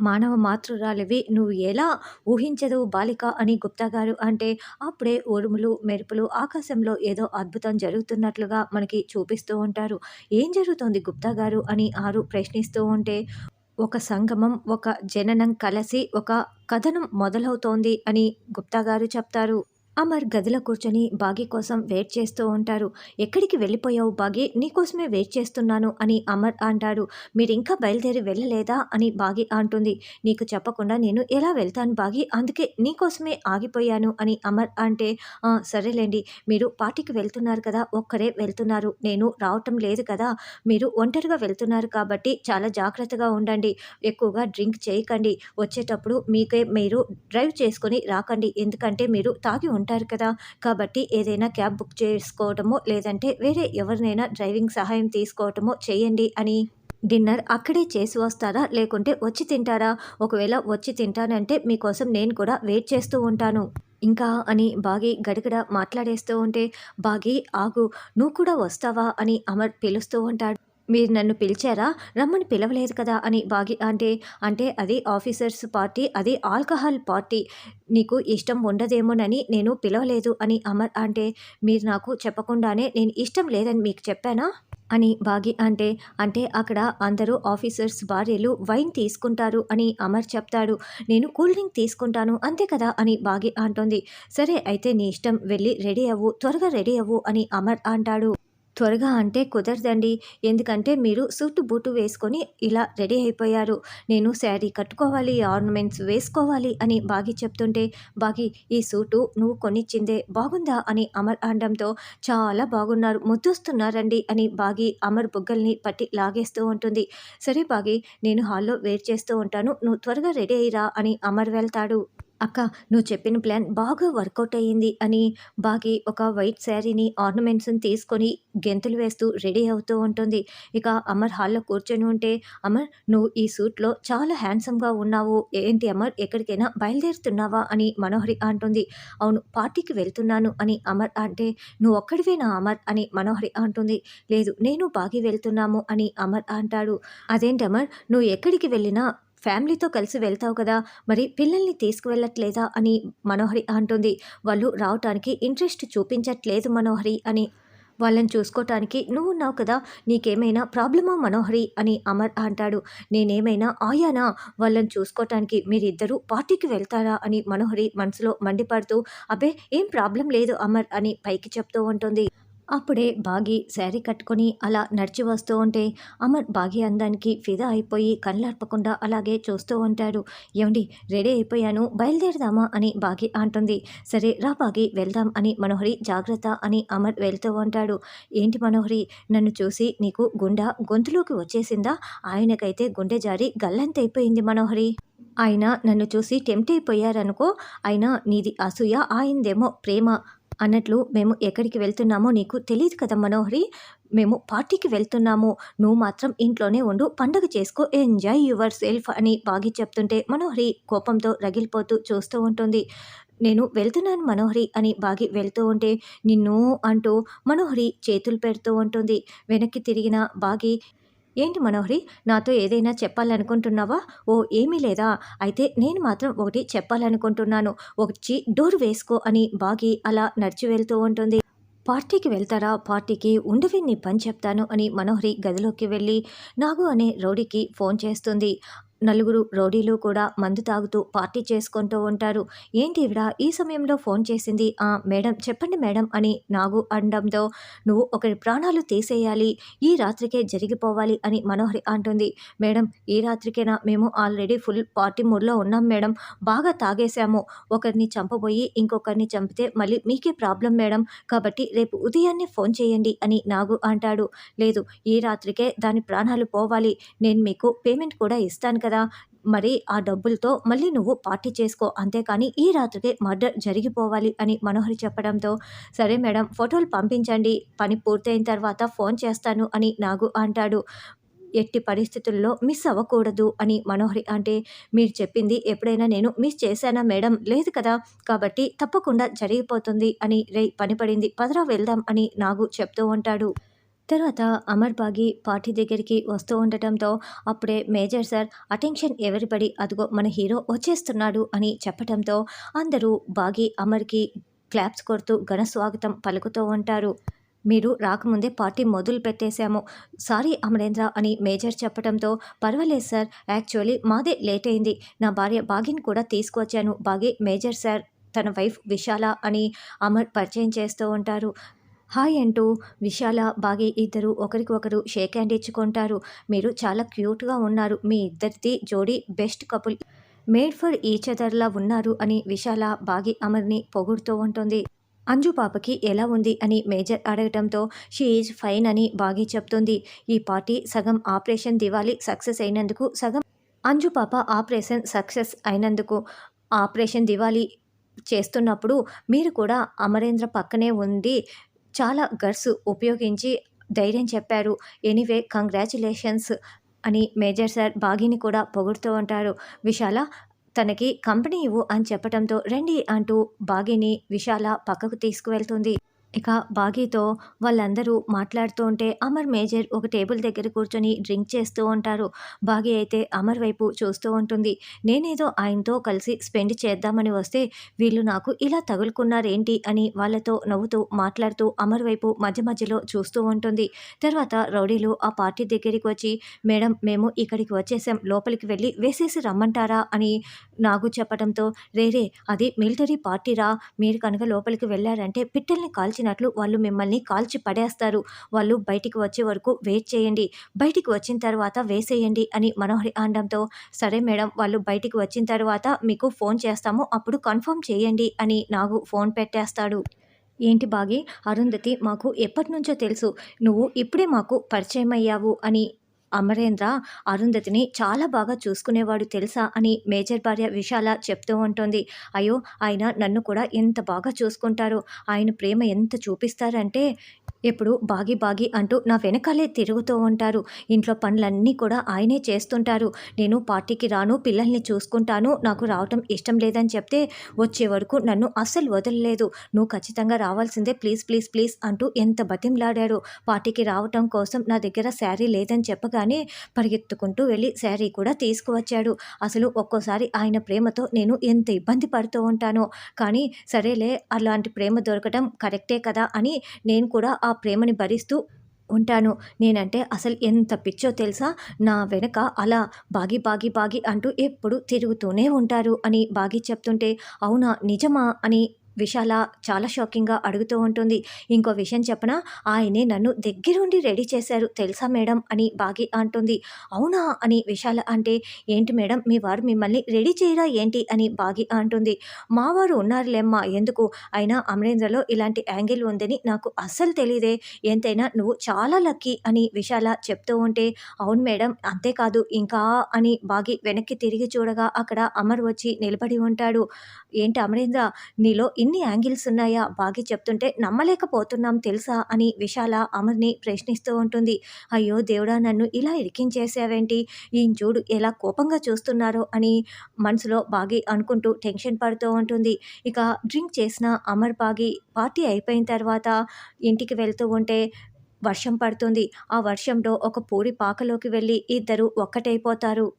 మానవ మాతృరాలివి నువ్వు ఎలా ఊహించదు బాలిక అని గుప్తా గారు అంటే అప్పుడే ఉరుములు మెరుపులు ఆకాశంలో ఏదో అద్భుతం జరుగుతున్నట్లుగా మనకి చూపిస్తూ ఉంటారు. ఏం జరుగుతోంది గుప్తా గారు అని ఆరు ప్రశ్నిస్తూ ఉంటే ఒక సంగమం, ఒక జననం కలిసి ఒక కథనం మొదలవుతోంది అని గుప్తా గారు చెప్తారు. అమర్ గదిలో కూర్చొని బాగీ కోసం వెయిట్ చేస్తూ ఉంటారు. "ఎక్కడికి వెళ్ళిపోయావు బాగీ? నీకోసమే వెయిట్ చేస్తున్నాను" అని అమర్ అంటాడు. "మీరింకా బయలుదేరి వెళ్ళలేదా?" అని బాగీ అంటుంది. "నీకు చెప్పకుండా నేను ఎలా వెళ్తాను బాగీ? అందుకే నీకోసమే ఆగిపోయాను" అని అమర్ అంటే, "ఆ! సరేలెండి. మీరు పార్టీకి వెళ్తున్నారు కదా! ఒక్కరే వెళ్తున్నారు. నేను రావటం లేదు కదా! మీరు ఒంటరిగా వెళ్తున్నారు కాబట్టి చాలా జాగ్రత్తగా ఉండండి. ఎక్కువగా డ్రింక్ చేయకండి. వచ్చేటప్పుడు మీకే మీరు డ్రైవ్ చేసుకొని రాకండి. ఎందుకంటే మీరు తాగి ఉంటారు కదా! కాబట్టి ఏదైనా క్యాబ్ బుక్ చేసుకోవటమో, లేదంటే వేరే ఎవరినైనా డ్రైవింగ్ సహాయం తీసుకోవటమో చేయండి" అని డిన్నర్ అక్కడే చేసి వస్తారా? లేకుంటే వచ్చి తింటారా? ఒకవేళ వచ్చి తింటానంటే మీకోసం నేను కూడా వెయిట్ చేస్తూ ఉంటాను. ఇంకా అని బాగీ గడగడ మాట్లాడేస్తూ ఉంటే, "బాగీ ఆగు! నువ్వు కూడా వస్తావా?" అని అమర్ పిలుస్తూ ఉంటాడు. "మీరు నన్ను పిలిచారా? రమ్మని పిలవలేదు కదా!" అని బాగీ అంటే, "అంటే అది ఆఫీసర్స్ పార్టీ. అది ఆల్కహాల్ పార్టీ. నీకు ఇష్టం ఉండదేమోనని నేను పిలవలేదు" అని అమర్ అంటే, "మీరు నాకు చెప్పకుండానే నేను ఇష్టం లేదని మీకు చెప్పానా?" అని బాగీ అంటే, "అంటే అక్కడ అందరూ ఆఫీసర్స్ భార్యలు వైన్ తీసుకుంటారు" అని అమర్ చెప్తాడు. "నేను కూల్ డ్రింక్ తీసుకుంటాను అంతే కదా!" అని బాగీ అంటోంది. "సరే అయితే నీ ఇష్టం, వెళ్ళి రెడీ అవ్వు, త్వరగా రెడీ అవ్వు" అని అమర్ అంటాడు. త్వరగా అంటే కుదరదండి. ఎందుకంటే మీరు సూటు బూటు వేసుకొని ఇలా రెడీ అయిపోయారు. నేను శారీ కట్టుకోవాలి, ఆర్నమెంట్స్ వేసుకోవాలి అని బాగీ చెప్తుంటే, బాగీ ఈ సూటు నువ్వు కొనిచ్చిందే బాగుందా అని అమర్ అనడంతో, చాలా బాగున్నారు, ముద్దొస్తున్నారండి అని బాగీ అమర్ బుగ్గల్ని పట్టి లాగేస్తూ ఉంటుంది. సరే బాగీ, నేను హాల్‌లో వెయిట్ చేస్తూ ఉంటాను. నువ్వు త్వరగా రెడీ అయ్యిరా అని అమర్ వెళ్తాడు. "అక్క, నువ్వు చెప్పిన ప్లాన్ బాగా వర్కౌట్ అయ్యింది" అని బాగీ ఒక వైట్ శారీని ఆర్నమెంట్స్‌ని తీసుకొని గెంతులు వేస్తూ రెడీ అవుతూ ఉంటుంది. ఇక అమర్ హాల్‌లో కూర్చొని ఉంటే, "అమర్, నువ్వు ఈ సూట్‌లో చాలా హ్యాండ్సమ్‌గా ఉన్నావు. ఏంటి అమర్, ఎక్కడికైనా బయలుదేరుతున్నావా?" అని మనోహరి అంటుంది. "అవును, పార్టీకి వెళ్తున్నాను" అని అమర్ అంటే, "నువ్వు ఒక్కడివేనా అమర్?" అని మనోహరి అంటుంది. "లేదు, నేను బాగీ వెళ్తున్నాము" అని అమర్ అంటాడు. "అదేంటి అమర్, నువ్వు ఎక్కడికి వెళ్ళినా ఫ్యామిలీతో కలిసి వెళ్తావు కదా! మరి పిల్లల్ని తీసుకువెళ్ళట్లేదా?" అని మనోహరి అంటుంది. "వాళ్ళు రావటానికి ఇంట్రెస్ట్ చూపించట్లేదు మనోహరి" అని. "వాళ్ళని చూసుకోటానికి నువ్వున్నావు కదా! నీకేమైనా ప్రాబ్లమా మనోహరి" అని అమర్ అంటాడు. "నేనేమైనా ఆయానా? వాళ్ళని చూసుకోటానికి మీరిద్దరూ పార్టీకి వెళ్తారా?" అని మనోహరి మనసులో మండిపడుతూ, "అబ్బే! ఏం ప్రాబ్లం లేదు అమర్" అని పైకి చెప్తూ ఉంటుంది. అప్పుడే బాగీ శారీ కట్టుకొని అలా నడిచి వస్తూ ఉంటే అమర్ బాగీ అందానికి ఫిదా అయిపోయి కళ్ళార్పకుండా అలాగే చూస్తూ ఉంటాడు. "ఏవండీ, రెడీ అయిపోయాను, బయలుదేరదామా?" అని బాగీ అంటుంది. "సరే రా బాగీ, వెళ్దాం" అని మనోహరి జాగ్రత్త అని అమర్ వెళ్తూ ఉంటాడు. "ఏంటి మనోహరి, నన్ను చూసి నీకు గొంతులోకి వచ్చేసిందా?" "ఆయనకైతే గుండె జారి గల్లంతైపోయింది మనోహరి. ఆయన నన్ను చూసి టెంప్ట్ అయిపోయారనుకో. అయినా నీది అసూయ, ఆయనదేమో ప్రేమ అన్నట్లు మేము ఎక్కడికి వెళ్తున్నామో నీకు తెలీదు కదా మనోహరి. మేము పార్టీకి వెళ్తున్నాము. నువ్వు మాత్రం ఇంట్లోనే ఉండు, పండగ చేసుకో, ఎంజాయ్ యువర్ సెల్ఫ్" అని బాగీ చెప్తుంటే మనోహరి కోపంతో రగిలిపోతూ చూస్తూ ఉంటుంది. "నేను వెళ్తున్నాను మనోహరి" అని బాగీ వెళ్తూ ఉంటే, "నిన్ను" అంటూ మనోహరి చేతులు పెడుతూ ఉంటుంది. వెనక్కి తిరిగిన బాగీ, "ఏంటి మనోహరి, నాతో ఏదైనా చెప్పాలనుకుంటున్నావా?" "ఓ ఏమీ లేదా? అయితే నేను మాత్రం ఒకటి చెప్పాలనుకుంటున్నాను. వచ్చి డోర్ వేసుకో" అని బాగీ అలా నడిచి వెళ్తూ ఉంటుంది. "పార్టీకి వెళ్తారా? పార్టీకి ఉండవే, నీ పని చెప్తాను" అని మనోహరి గదిలోకి వెళ్ళి నాగు అనే రౌడీకి ఫోన్ చేస్తుంది. నలుగురు రౌడీలు కూడా మందు తాగుతూ పార్టీ చేసుకుంటూ ఉంటారు. "ఏంటి ఈవిడ ఈ సమయంలో ఫోన్ చేసింది?" మేడం చెప్పండి మేడం" అని నాగు అనడంతో, "నువ్వు ఒకరి ప్రాణాలు తీసేయాలి, ఈ రాత్రికే జరిగిపోవాలి" అని మనోహరి అంటుంది. "మేడం, ఈ రాత్రికేనా? మేము ఆల్రెడీ ఫుల్ పార్టీ మూడ్‌లో ఉన్నాం మేడం. బాగా తాగేశాము. ఒకరిని చంపబోయి ఇంకొకరిని చంపితే మళ్ళీ మీకే ప్రాబ్లం మేడం. కాబట్టి రేపు ఉదయాన్నే ఫోన్ చేయండి" అని నాగు అంటాడు. "లేదు, ఈ రాత్రికే దాని ప్రాణాలు పోవాలి. నేను మీకు పేమెంట్ కూడా ఇస్తాను కదా! మరి ఆ డబ్బులతో మళ్ళీ నువ్వు పార్టీ చేసుకో. అంతేకానీ ఈ రాత్రికే మర్డర్ జరిగిపోవాలి" అని మనోహరి చెప్పడంతో, "సరే మేడం, ఫోటోలు పంపించండి. పని పూర్తయిన తర్వాత ఫోన్ చేస్తాను" అని నాగు అంటాడు. "ఎట్టి పరిస్థితుల్లో మిస్ అవ్వకూడదు" అని మనోహరి అంటే, "మీరు చెప్పింది ఎప్పుడైనా నేను మిస్ చేశానా మేడం? లేదు కదా! కాబట్టి తప్పకుండా జరిగిపోతుంది" అని, "రేయ్, పని పడింది, పదరా వెళ్దాం" అని నాగు చెప్తూ ఉంటాడు. తర్వాత అమర్ బాగి పార్టీ దగ్గరికి వస్తూ ఉండటంతో అప్పుడే మేజర్ సార్ అటెన్షన్ ఎవరిబడి అదిగో మన హీరో వచ్చేస్తున్నాడు అని చెప్పటంతో అందరూ బాగి అమర్కి క్లాప్స్ కొడుతూ ఘన స్వాగతం పలుకుతూ ఉంటారు. మీరు రాకముందే పార్టీ మొదలు పెట్టేశాము. సారీ అమరేంద్ర అని మేజర్ చెప్పటంతో పర్వాలేదు సార్, యాక్చువల్లీ మాదే లేట్ అయింది. నా భార్య బాగిని కూడా తీసుకొచ్చాను. బాగి మేజర్ సార్ తన వైఫ్ విశాల అని అమర్ పరిచయం చేస్తూ ఉంటారు. హాయ్ అంటూ విశాల, బాగి ఇద్దరు ఒకరికి ఒకరు షేక్ హ్యాండ్ ఇచ్చుకుంటారు. మీరు చాలా క్యూట్‌గా ఉన్నారు. మీ ఇద్దరిది జోడీ best couple. Made for each అదర్‌లా ఉన్నారు అని విశాల, బాగి అమర్‌ని పొగుడుతూ ఉంటుంది. అంజు పాపకి ఎలా ఉంది అని మేజర్ అడగటంతో షీ ఈజ్ ఫైన్ అని బాగి చెప్తుంది. ఈ పార్టీ సగం ఆపరేషన్ దివాళీ సక్సెస్ అయినందుకు, సగం అంజు పాప ఆపరేషన్ సక్సెస్ అయినందుకు. ఆపరేషన్ దివాళీ చేస్తున్నప్పుడు మీరు కూడా అమరేంద్ర పక్కనే ఉండి చాలా గట్స్ ఉపయోగించి ధైర్యం చెప్పారు. ఎనీవే కంగ్రాచ్యులేషన్స్ అని మేజర్ సార్ బాగీని కూడా పొగుడుతూ ఉంటారు. విశాల తనకి కంపెనీ ఇవ్వు అని చెప్పటంతో రండి అంటూ బాగీని విశాల పక్కకు తీసుకువెళ్తుంది. ఇక బాగీతో వాళ్ళందరూ మాట్లాడుతూ ఉంటే అమర్, మేజర్ ఒక టేబుల్ దగ్గర కూర్చొని డ్రింక్ చేస్తూ ఉంటారు. బాగీ అయితే అమర్ వైపు చూస్తూ ఉంటుంది. నేనేదో ఆయనతో కలిసి స్పెండ్ చేద్దామని వస్తే వీళ్ళు నాకు ఇలా తగులుకున్నారేంటి అని వాళ్ళతో నవ్వుతూ మాట్లాడుతూ అమర్ వైపు మధ్య మధ్యలో చూస్తూ ఉంటుంది. తర్వాత రౌడీలు ఆ పార్టీ దగ్గరికి వచ్చి మేడం మేము ఇక్కడికి వచ్చేసాం, లోపలికి వెళ్ళి వేసేసి రమ్మంటారా అని నాగు చెప్పడంతో రే అది మిలిటరీ పార్టీరా, మీరు కనుక లోపలికి వెళ్ళారంటే పిట్టల్ని కాల్చినట్లు వాళ్ళు మిమ్మల్ని కాల్చి పడేస్తారు. వాళ్ళు బయటికి వచ్చే వరకు వెయిట్ చేయండి, బయటికి వచ్చిన తర్వాత వేసేయండి అని మనోహరి అనడంతో సరే మేడం వాళ్ళు బయటికి వచ్చిన తర్వాత మీకు ఫోన్ చేస్తాము, అప్పుడు కన్ఫర్మ్ చేయండి అని నాగు ఫోన్ పెట్టేస్తాడు. ఏంటి బాగి, అరుంధతి మాకు ఎప్పటినుంచో తెలుసు, నువ్వు ఇప్పుడే మాకు పరిచయమయ్యావు అని అమరేంద్ర అరుంధతిని చాలా బాగా చూసుకునేవాడు తెలుసా అని మేజర్ భార్య విశాల చెప్తూ ఉంటుంది. అయ్యో ఆయన నన్ను కూడా ఎంత బాగా చూసుకుంటారో, ఆయన ప్రేమ ఎంత చూపిస్తారంటే ఎప్పుడు బాగి బాగి అంటూ నా వెనకాలే తిరుగుతూ ఉంటారు. ఇంట్లో పనులన్నీ కూడా ఆయనే చేస్తుంటారు. నేను పార్టీకి రాను, పిల్లల్ని చూసుకుంటాను, నాకు రావటం ఇష్టం లేదని చెప్తే వచ్చే వరకు నన్ను అస్సలు వదలలేదు. నువ్వు ఖచ్చితంగా రావాల్సిందే, ప్లీజ్ ప్లీజ్ ప్లీజ్ అంటూ ఎంత బతిమలాడారో. పార్టీకి రావటం కోసం నా దగ్గర శారీ లేదని చెప్పగానే పరిగెత్తుకుంటూ వెళ్ళి శారీ కూడా తీసుకువచ్చాడు. అసలు ఒక్కోసారి ఆయన ప్రేమతో నేను ఎంత ఇబ్బంది పడుతూ ఉంటానో, కానీ సరేలే అలాంటి ప్రేమ దొరకటం కరెక్టే కదా అని నేను కూడా ఆ ప్రేమని భరిస్తూ ఉంటాను. నేనంటే అసలు ఎంత పిచ్చో తెలుసా, నా వెనక అలా బాగి బాగి బాగి అంటూ ఎప్పుడు తిరుగుతూనే ఉంటారు అని బాగి చెప్తుంటే అవునా నిజమా అని విశాల చాలా షాకింగ్గా అడుగుతూ ఉంటుంది. ఇంకో విషయం చెప్పనా, ఆయనే నన్ను దగ్గరుండి రెడీ చేశారు తెలుసా మేడం అని బాగి అంటుంది. అవునా అని విశాల అంటే ఏంటి మేడం మీ వారు మిమ్మల్ని రెడీ చేయరా ఏంటి అని బాగి అంటుంది. మా వారు ఉన్నారులేమ్మా ఎందుకు, అయినా అమరేంద్రలో ఇలాంటి యాంగిల్ ఉందని నాకు అస్సలు తెలీదే, ఎంతైనా నువ్వు చాలా లక్కీ అని విశాల చెప్తూ ఉంటే అవును మేడం అంతేకాదు ఇంకా అని బాగి వెనక్కి తిరిగి చూడగా అక్కడ అమర్ వచ్చి నిలబడి ఉంటాడు. ఏంటి అమరేంద్ర నీలో ఇన్ని యాంగిల్స్ ఉన్నాయా, బాగి చెప్తుంటే నమ్మలేకపోతున్నాం తెలుసా అని విశాల అమర్ని ప్రశ్నిస్తూ ఉంటుంది. అయ్యో దేవుడా నన్ను ఇలా ఇరికించేసావేంటి, ఈయన చూడు ఎలా కోపంగా చూస్తున్నారో అని మనసులో బాగి అనుకుంటూ టెన్షన్ పడుతూ ఉంటుంది. ఇక డ్రింక్ చేసిన అమర్ బాగి పార్టీ అయిపోయిన తర్వాత ఇంటికి వెళ్తూ ఉంటే వర్షం పడుతుంది. ఆ వర్షంలో ఒక పూరి పాకలోకి వెళ్ళి ఇద్దరు ఒక్కటైపోతారు.